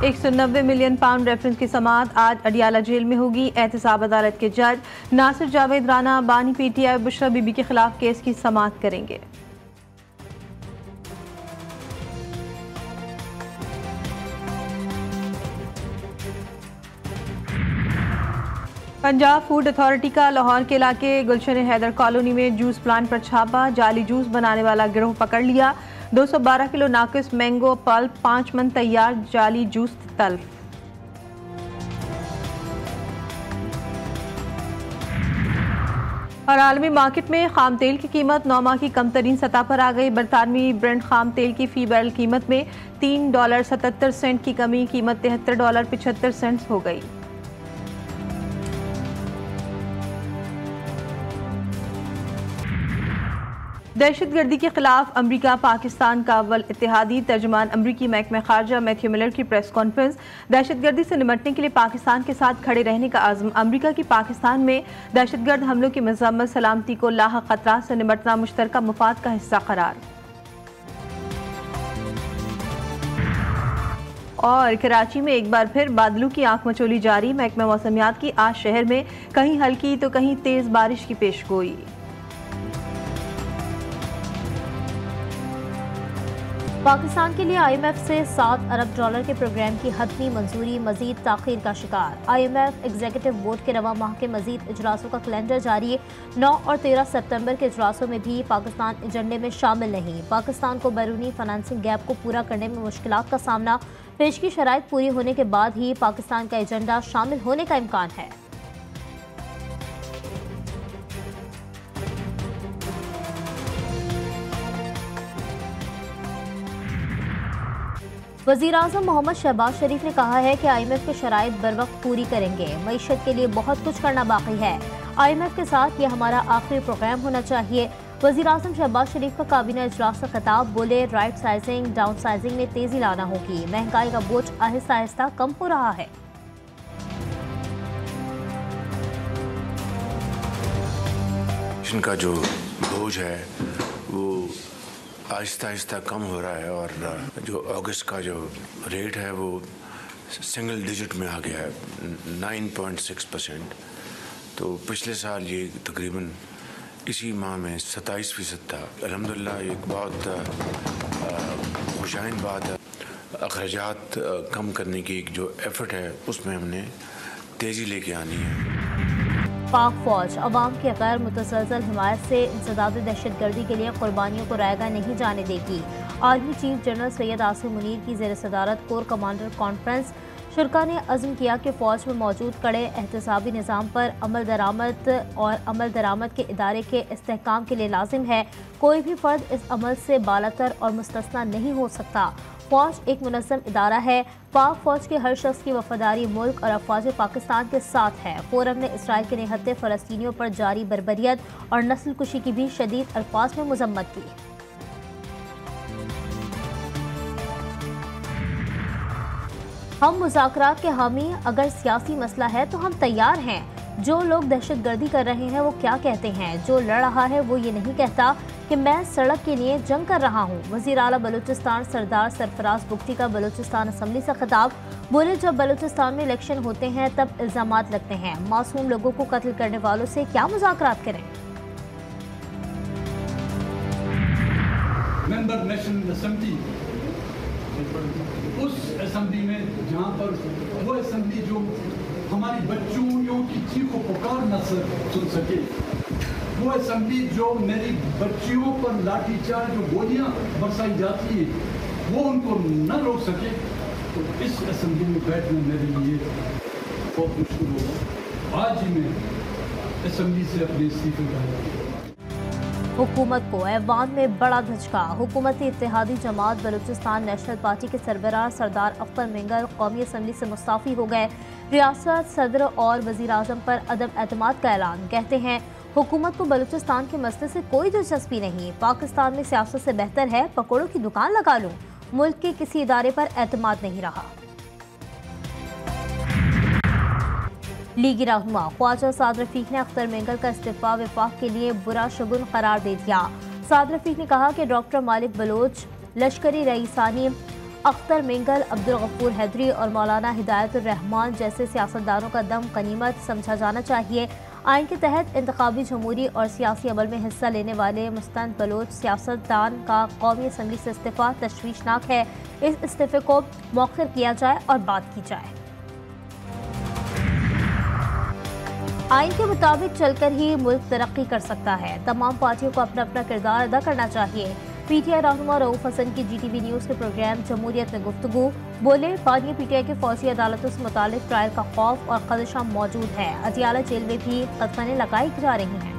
190 million pound reference की समाअत आज Adiala jail में होगी। एहतसाब अदालत के जज नासिर जावेद राना बानी PTI बुशरा बीबी के खिलाफ केस की समाअत करेंगे। पंजाब फूड अथॉरिटी का लाहौर के इलाके गुलशन हैदर कॉलोनी में जूस प्लांट पर छापा। जाली जूस बनाने वाला गिरोह पकड़ लिया। 212 किलो नाकिस मैंगो पल्प, 5 मन तैयार जाली जूस तल्फ। और आलमी मार्केट में खाम तेल की कीमत 9 माह की कम तरीन सतह पर आ गई। बरतानवी ब्रेंट खाम तेल की फी बैरल कीमत में $3.77 की कमी, कीमत $73.75 हो गई। दहशतगर्दी के खिलाफ अमरीका पाकिस्तान का अव्वल इत्तेहादी। तर्जुमान अमरीकी महकमा खारजा मैथ्यू मिलर की प्रेस कॉन्फ्रेंस। दहशतगर्दी से निपटने के लिए पाकिस्तान के साथ खड़े रहने का आज़म। अमरीका की पाकिस्तान में दहशतगर्द हमलों की मज़म्मत। सलामती को लाहक खतरात से निपटना मुश्तरका मुफाद का हिस्सा करार। और कराची में एक बार फिर बादलों की आंख मचोली जारी। महकमा मौसमियात की आज शहर में कहीं हल्की तो कहीं तेज बारिश की पेशगोई। पाकिस्तान के लिए IMF से $7 अरब के प्रोग्राम की हतमी मंजूरी मजीद ताखीर का शिकार। IMF एग्जीक्यूटिव बोर्ड के रवा माह के मजीद इजलासों का कैलेंडर जारी। 9 और 13 सितंबर के इजलासों में भी पाकिस्तान एजेंडे में शामिल नहीं। पाकिस्तान को बैरूनी फाइनेंसिंग गैप को पूरा करने में मुश्किलात का सामना। पेश की शराइत पूरी होने के बाद ही पाकिस्तान का एजेंडा शामिल होने का इम्कान है। वज़ीर-ए-आज़म मोहम्मद शहबाज शरीफ ने कहा है कि IMF की शराइत बर वक्त पूरी करेंगे। मईशत के लिए बहुत कुछ करना बाकी है। IMF के साथ ये हमारा आखिरी प्रोग्राम होना चाहिए। वज़ीर-ए-आज़म शहबाज शरीफ का काबीना इजलास का खिताब। बोले राइट साइजिंग डाउन साइजिंग में तेजी लाना होगी। महंगाई का बोझ आहिस्ता आहिस्ता कम हो रहा है। इनका जो बोझ है वो आहिस्ता आहिस्ता कम हो रहा है और जो अगस्त का जो रेट है वो सिंगल डिजिट में आ गया है 9.6%। तो पिछले साल ये तकरीबन इसी माह में 27% था। अल्हम्दुलिल्लाह एक बहुत खुशाइन बात है। अखराजात कम करने की एक जो एफर्ट है उसमें हमने तेज़ी लेके आनी है। पाक फौज अवाम की गैर मुतसलसल हिमायत से इंसदाद दहशतगर्दी के लिए कुर्बानियों को रायगा नहीं जाने देगी। Army chief general Syed Asim Munir की ज़ेर सदारत कोर कमांडर कॉन्फ्रेंस। शुरा ने अज़्म किया कि फ़ौज में मौजूद कड़े एहतसाबी निज़ाम पर अमल दरामद के इदारे के इस्तेहकाम के लिए लाजिम है। कोई भी फ़र्द इस अमल से बालातर और मुस्तस्ना नहीं हो सकता। फ़ौज एक मुनज़्ज़म इदारा है। पाक फ़ौज के हर शख्स की वफादारी मुल्क और अफवाज पाकिस्तान के साथ है। फोरम ने इसराइल के निहत्ते फ़लस्तीनियों पर जारी बर्बरियत और नस्ल कुशी की भी शदीद अल्फाज में मज़म्मत की। हम मुज़ाकरात के हामी। अगर सियासी मसला है तो हम तैयार हैं। जो लोग दहशतगर्दी कर रहे हैं वो क्या कहते हैं? जो लड़ रहा है वो ये नहीं कहता कि मैं सड़क के लिए जंग कर रहा हूँ। वज़ीर आला बलूचिस्तान सरदार सरफराज बुगटी का बलूचिस्तान असम्बली से खिताब। बोले जब बलूचिस्तान में इलेक्शन होते हैं तब इल्ज़ामात लगते हैं। मासूम लोगों को कत्ल करने वालों से क्या मुज़ाकरात करें? मेंबर नेशनल असेंबली उस असेंबली में जहाँ पर वो असेंबली जो हमारी बच्चियों की चीखों पुकार न सुन सके, वो असेंबली जो मेरी बच्चियों पर लाठीचार्ज जो गोलियां बरसाई जाती है वो उनको न रोक सके, तो इस असेंबली में बैठना मेरे लिए बहुत मुश्किल होगा। आज ही मैं असेंबली से अपने इस्तीफे का हुकूमत को ऐवान में बड़ा धचका। हुकूमती इत्तेहादी जमात बलूचिस्तान नेशनल पार्टी के सरबराह सरदार अख्तर मेंगल कौमी असम्बली से मुस्ताफ़ी हो गए। रियासत सदर और वज़ीर आज़म पर अदम एतमाद का ऐलान। कहते हैं हुकूमत को बलूचिस्तान के मसले से कोई दिलचस्पी नहीं। पाकिस्तान में सियासत से बेहतर है पकौड़ों की दुकान लगा लूं। मुल्क के किसी इदारे पर एतमाद नहीं रहा। लीगी रहनुमा ख्वाजा साद रफीक ने अख्तर मेंगल का इस्तीफा विफाक के लिए बुरा शगुन करार दे दिया। साद रफीक ने कहा कि डॉक्टर मालिक बलोच लश्करी रईसानी अख्तर मिंगल, अब्दुल गफूर हैदरी और मौलाना हिदायतुर रहमान जैसे सियासतदानों का दम गनीमत समझा जाना चाहिए। आइन के तहत इंतखाबी जमहूरी और सियासी अमल में हिस्सा लेने वाले मुस्तंद बलोच सियासतदान का कौमी असम्बली से इस्तीफा तशवीशनाक है। इस इस्तीफे को मौखर किया जाए और बात की जाए। आइन के मुताबिक चलकर ही मुल्क तरक्की कर सकता है। तमाम पार्टियों को अपना अपना किरदार अदा करना चाहिए। पीटीआई रहनुमा रऊफ हसन की जीटीवी न्यूज़ के प्रोग्राम जमहूरियत में गुफ्तगू बोले, बानिया पीटीआई के फौजी अदालतों से मुतालिक ट्रायल का खौफ और खदशा मौजूद है। अदियाला जेल में भी कदगने लगाई जा रही हैं।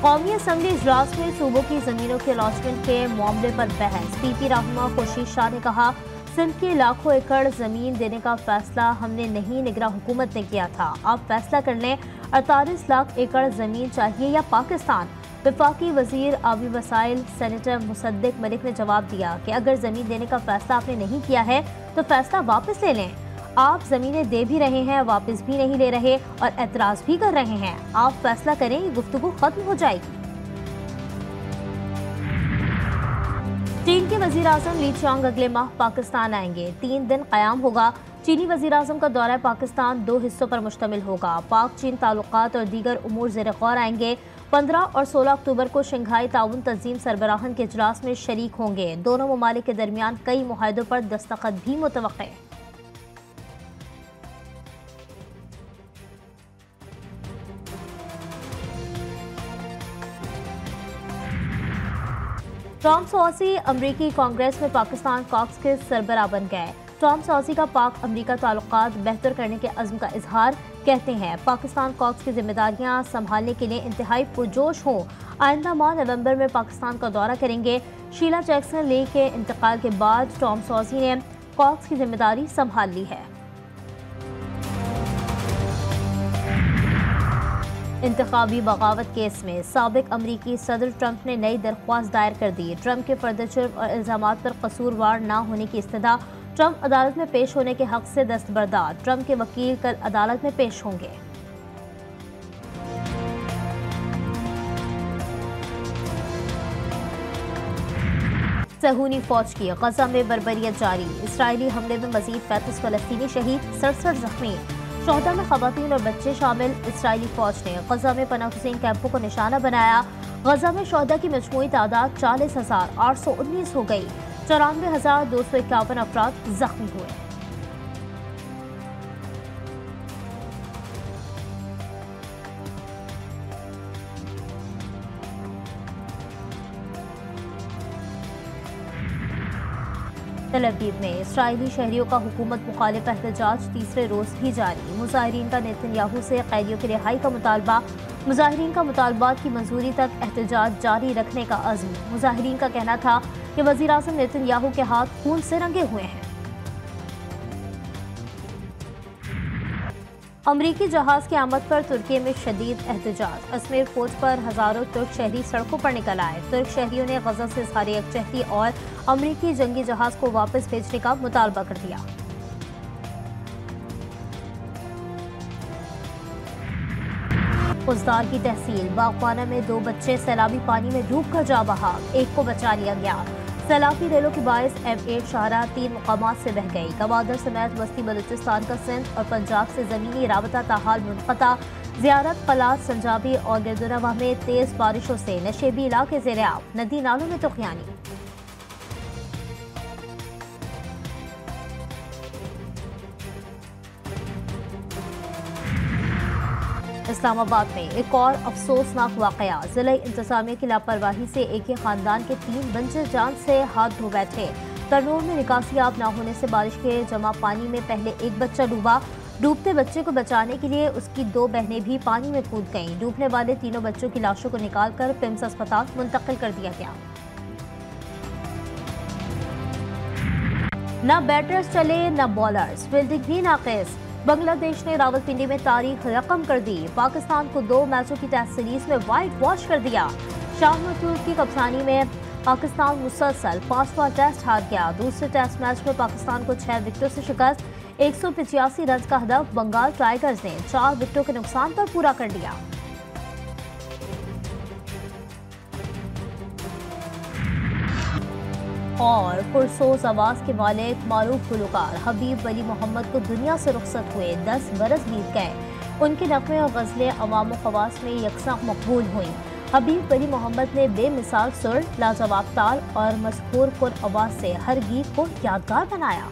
कौमी असम्बली इजलास में सूबों की जमीनों के अलॉटमेंट के मामले पर बहस। पीपी रहनुमा खुर्शीद शाह ने कहा, सिंध की लाखों एकड़ जमीन देने का फैसला हमने नहीं, निगरान हुकूमत ने किया था। आप फैसला कर लें, 48 लाख एकड़ जमीन चाहिए या पाकिस्तान। वफाकी वजीर आबी वसाइल सेनेटर मुसद्दिक मलिक ने जवाब दिया कि अगर जमीन देने का फैसला आपने नहीं किया है तो फैसला वापस ले लें। आप जमीनें दे भी रहे हैं, वापस भी नहीं ले रहे और एतराज भी कर रहे हैं। आप फैसला करें, ये गुफ्तगू खत्म हो जाएगी। चीन के वजीर आजम ली चांग अगले माह पाकिस्तान आएंगे। 3 दिन क़याम होगा। चीनी वजीर आजम का दौरा पाकिस्तान 2 हिस्सों पर मुश्तमिल होगा। पाक चीन ताल्लुकात और दीगर उमूर ज़ेर गौर आएंगे। 15 और 16 अक्टूबर को शंघाई ताउन तंजीम सरबराहान के इजलास में शरीक होंगे। दोनों ममालिक के दरमियान कई मुआहदों पर दस्तखत भी मुतवक्किल है। टॉम सॉसी अमरीकी कांग्रेस में पाकिस्तान कॉक्स के सरबराह बन गए। टॉम सॉसी का पाक अमरीका ताल्लुकात बेहतर करने के अज़्म का इजहार, कहते हैं पाकिस्तान कॉक्स की जिम्मेदारियां संभालने के लिए इंतहाई पुरजोश हों। आइंदा माह नवंबर में पाकिस्तान का दौरा करेंगे। शीला जैक्सन ले के इंतकाल के बाद टॉम सॉसी ने कॉक्स की जिम्मेदारी संभाल ली है। इंतखाबी बगावत केस में साबिक अमरीकी सदर ट्रंप ने नई दरख्वास्त दायर कर दी। ट्रंप के फर्द जुर्म और इल्जामात पर कसूरवार न होने की इस्तदा। ट्रंप अदालत में पेश होने के हक से दस्तबरदार। ट्रंप के वकील कल अदालत में पेश होंगे। सहूनी फौज की गजा में बर्बरियत जारी। इसराइली हमले में मजीद 35 फलस्तीनी शहीद, 67 जख्मी। शोहदा में खवातीन और बच्चे शामिल। इसराइली फौज ने गजा में पनाह-गुज़ीन कैंपों को निशाना बनाया। गजा में शोहदा की मजमूई तादाद 40,819 हो गई। 94,251 अफराद जख्मी हुए। तल अवीव में इसराइली शहरियों का हुकूमत मुखालिफ एहतजाज तीसरे रोज भी जारी। मुजाहिरीन का नेतन्याहू से कैदियों की रिहाई का मुतालबा। मुजाहिरीन का मुतालबात की मंजूरी तक एहतजाज जारी रखने का अज़्म। मुजाहिरीन का कहना था कि वज़ीर आज़म नेतन्याहू के हाथ खून से रंगे हुए हैं। अमरीकी जहाज की आमद पर तुर्की में शदीद एहतजाज। अजमेर पोर्ट पर हजारों तुर्क शहरी सड़कों पर निकल आए। तुर्क शहरियों ने गजा से इज़हार यकजहती और अमरीकी जंगी जहाज को वापस भेजने का मुतालबा कर दिया। उज़दार की तहसील बागवाना में 2 बच्चे सैलाबी पानी में डूब कर जा बहा, एक को बचा लिया गया। सैलाबी रेलों के बायस M8 शाहराह 3 मुकामात से बह गई। गवादर समेत वस्ती बलूचिस्तान का सिंध और पंजाब से ज़मीनी राबता ताहाल मुनक़ता। ज़ियारत क़लात संजाबी और गिरदुनवाह में तेज़ बारिशों से नशेबी इलाके ज़ेर-ए-आब, नदी नालों में तुग़यानी। इस्लामाबाद में एक और अफसोसनाक वाक़या। ज़िला इंतज़ामिया की लापरवाही से एक ही ख़ानदान के 3 बच्चे जान से हाथ धो बैठे। तरनूर में निकासियाब न होने से बारिश के जमा पानी में पहले एक बच्चा डूबा। डूबते बच्चे को बचाने के लिए उसकी 2 बहनें भी पानी में कूद गईं। डूबने वाले तीनों बच्चों की लाशों को निकालकर पिम्स अस्पताल मुंतकिल कर दिया गया। न बैटर्स चले न बॉलर्स, फील्डिंग भी नाक़िस। बांग्लादेश ने रावलपिंडी में तारीख रकम कर दी। पाकिस्तान को 2 मैचों की टेस्ट सीरीज में वाइट वॉश कर दिया। शाहमतूर की कप्तानी में पाकिस्तान मुसलसल 5वां टेस्ट हार गया। दूसरे टेस्ट मैच में पाकिस्तान को 6 विकेटों से शिकस्त। 185 रन का हदफ बंगाल टाइगर्स ने 4 विकेटों के नुकसान पर पूरा कर लिया। और पुरसोज आवाज़ के मालिक मारूफ गुलकार हबीब वली मोहम्मद को दुनिया से रुखसत हुए 10 बरस बीत गए। उनके नग़मे और गज़लें अवाम व ख़वास में यकसा मकबूल हुई। हबीब वली मोहम्मद ने बेमिसाल सुर, लाजवाब ताल और मशहूर कुल आवाज़ से हर गीत को यादगार बनाया।